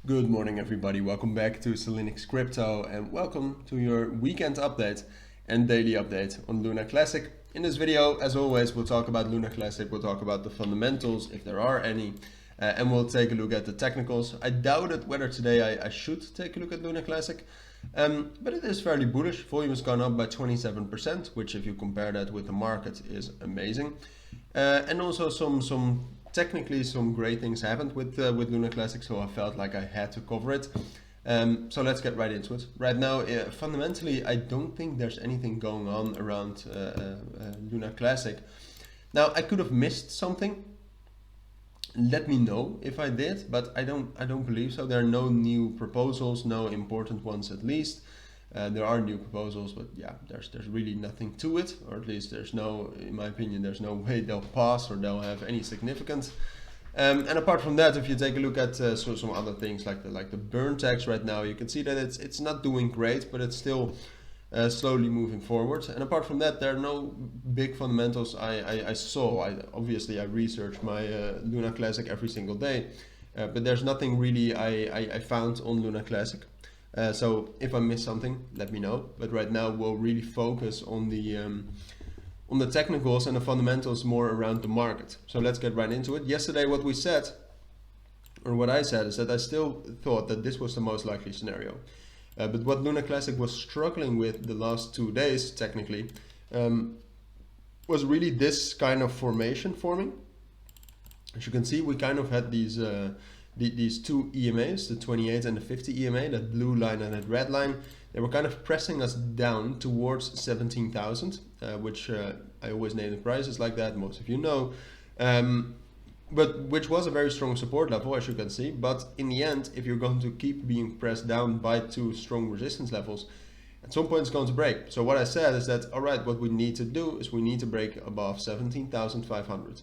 Good morning everybody, welcome back to Cilinix Crypto and welcome to your weekend update and daily update on Luna Classic. In this video, as always, we'll talk about Luna Classic, we'll talk about the fundamentals, if there are any, and we'll take a look at the technicals. I doubted whether today I should take a look at Luna Classic, but it is fairly bullish. Volume has gone up by 27%, which if you compare that with the market is amazing. And also technically some great things happened with Luna Classic, so I felt like I had to cover it. So let's get right into it. Right now, fundamentally, I don't think there's anything going on around Luna Classic. Now, I could have missed something. Let me know if I did, but I don't believe so. There are no new proposals, no important ones at least. There are new proposals, but yeah, there's really nothing to it, or at least there's no, in my opinion, there's no way they'll pass or they'll have any significance. And apart from that, if you take a look at some other things like the burn tax right now, you can see that it's not doing great, but it's still slowly moving forward. And apart from that, there are no big fundamentals I saw. Obviously I research my Luna Classic every single day, but there's nothing really I found on Luna Classic. So if I miss something, let me know. But right now we'll really focus on the technicals and the fundamentals more around the market. So let's get right into it. Yesterday what we said, or what I said, is that I still thought that this was the most likely scenario. But what Luna Classic was struggling with the last 2 days, technically, was really this kind of formation forming. As you can see, we kind of had these two EMAs, the 28 and the 50 EMA, that blue line and that red line. They were kind of pressing us down towards 17,000, which I always name the prices like that, most of you know, but which was a very strong support level, as you can see. But in the end, if you're going to keep being pressed down by two strong resistance levels, at some point it's going to break. So what I said is that, all right, what we need to do is we need to break above 17,500.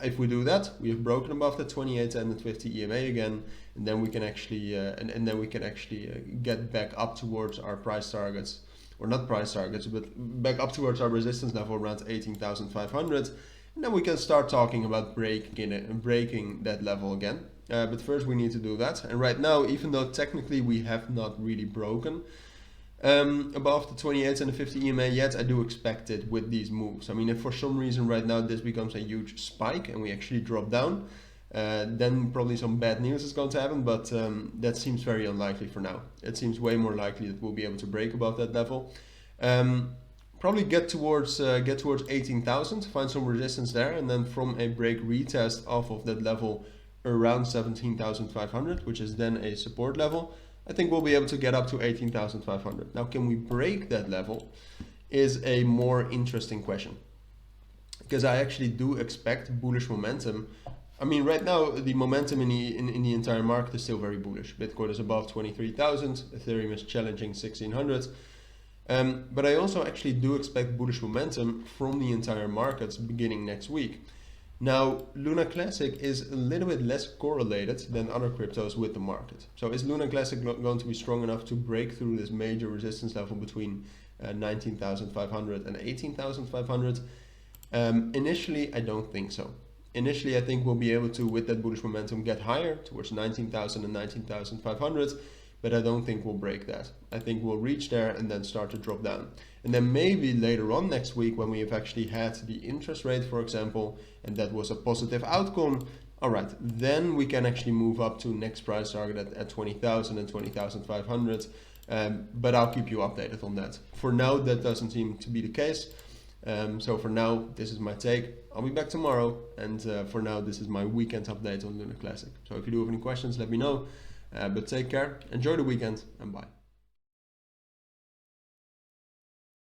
If we do that, we have broken above the 28 and the 50 EMA again, and then we can actually get back up towards our price targets, or not price targets, but back up towards our resistance level around 18,500, and then we can start talking about breaking that level again. But first we need to do that, and right now, even though technically we have not really broken above the 28 and the 50 EMA yet, I do expect it with these moves. I mean, if for some reason right now this becomes a huge spike and we actually drop down, then probably some bad news is going to happen, but that seems very unlikely for now. It seems way more likely that we'll be able to break above that level. Probably get towards 18,000, find some resistance there, and then from a break retest off of that level around 17,500, which is then a support level, I think we'll be able to get up to 18,500. Now, can we break that level is a more interesting question, because I actually do expect bullish momentum. I mean, right now the momentum in the entire market is still very bullish. Bitcoin is above 23,000, Ethereum is challenging 1,600. But I also actually do expect bullish momentum from the entire markets beginning next week. Now, Luna Classic is a little bit less correlated than other cryptos with the market. So is Luna Classic going to be strong enough to break through this major resistance level between 19,500 and 18,500? Initially, I don't think so. Initially, I think we'll be able to, with that bullish momentum, get higher towards 19,000 and 19,500. But I don't think we'll break that. I think we'll reach there and then start to drop down. And then maybe later on next week, when we have actually had the interest rate, for example, and that was a positive outcome, all right, then we can actually move up to next price target at 20,000 and 20,500. But I'll keep you updated on that. For now, that doesn't seem to be the case. So for now, this is my take. I'll be back tomorrow. And for now, this is my weekend update on Luna Classic. So if you do have any questions, let me know. But take care, enjoy the weekend, and bye.